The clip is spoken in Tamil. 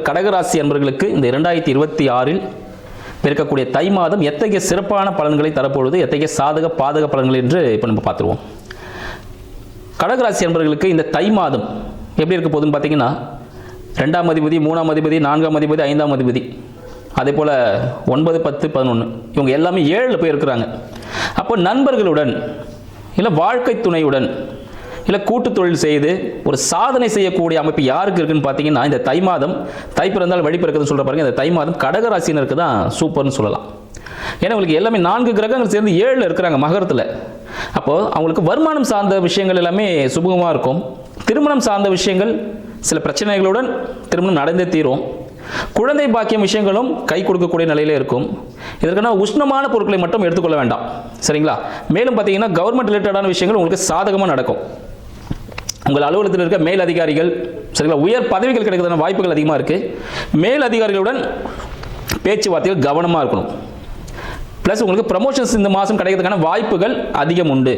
கடகராசி அன்பர்களுக்கு இந்த 2026 இருக்கக்கூடிய தை மாதம் எத்தகைய சிறப்பான பலன்களை தரப்போகுது, எத்தகைய சாதக பாதக பலன்கள் என்று இப்போ நம்ம பார்த்துருவோம். கடகராசி அன்பர்களுக்கு இந்த தை மாதம் எப்படி இருக்க போகுதுன்னு பார்த்தீங்கன்னா, 2ஆம் அதிபதி, 3ஆம் அதிபதி, 4ஆம் அதிபதி, 5ஆம் அதிபதி, அதே போல் 9, 10, 11 இவங்க எல்லாமே 7 போய் இருக்கிறாங்க. அப்போ நண்பர்களுடன் இல்லை வாழ்க்கை துணையுடன் இல்லை கூட்டு தொழில் செய்து ஒரு சாதனை செய்யக்கூடிய அமைப்பு யாருக்கு இருக்குன்னு பார்த்தீங்கன்னா, இந்த தை மாதம், தை பிறந்தால் வழி பிறக்குதுன்னு சொல்கிற பாருங்க, இந்த தை மாதம் கடகராசினருக்கு தான் சூப்பர்னு சொல்லலாம். ஏன்னா உங்களுக்கு எல்லாமே 4 கிரகங்கள் சேர்ந்து 7 இருக்கிறாங்க மகரத்தில். அப்போது அவங்களுக்கு வருமானம் சார்ந்த விஷயங்கள் எல்லாமே சுபகமாக இருக்கும். திருமணம் சார்ந்த விஷயங்கள் சில பிரச்சனைகளுடன் திருமணம் நடந்தே தீரும். குழந்தை பாக்கியம் விஷயங்களும் கை கொடுக்கக்கூடிய நிலையிலே இருக்கும். இதற்கான உஷ்ணமான பொருட்களை மட்டும் எடுத்துக்கொள்ள வேண்டாம், சரிங்களா? மேலும் பார்த்தீங்கன்னா கவர்மெண்ட் ரிலேட்டடான விஷயங்கள் உங்களுக்கு சாதகமாக நடக்கும். உங்கள் அலுவலகத்தில் இருக்க மேல் அதிகாரிகள், சரிங்களா, உயர் பதவிகள் கிடைக்கிறதுன வாய்ப்புகள் அதிகமாக இருக்குது. மேல் அதிகாரிகளுடன் பேச்சுவார்த்தைகள் கவனமாக இருக்கணும். ப்ளஸ் உங்களுக்கு ப்ரமோஷன்ஸ் இந்த மாதம் கிடைக்கிறதுக்கான வாய்ப்புகள் அதிகம் உண்டு.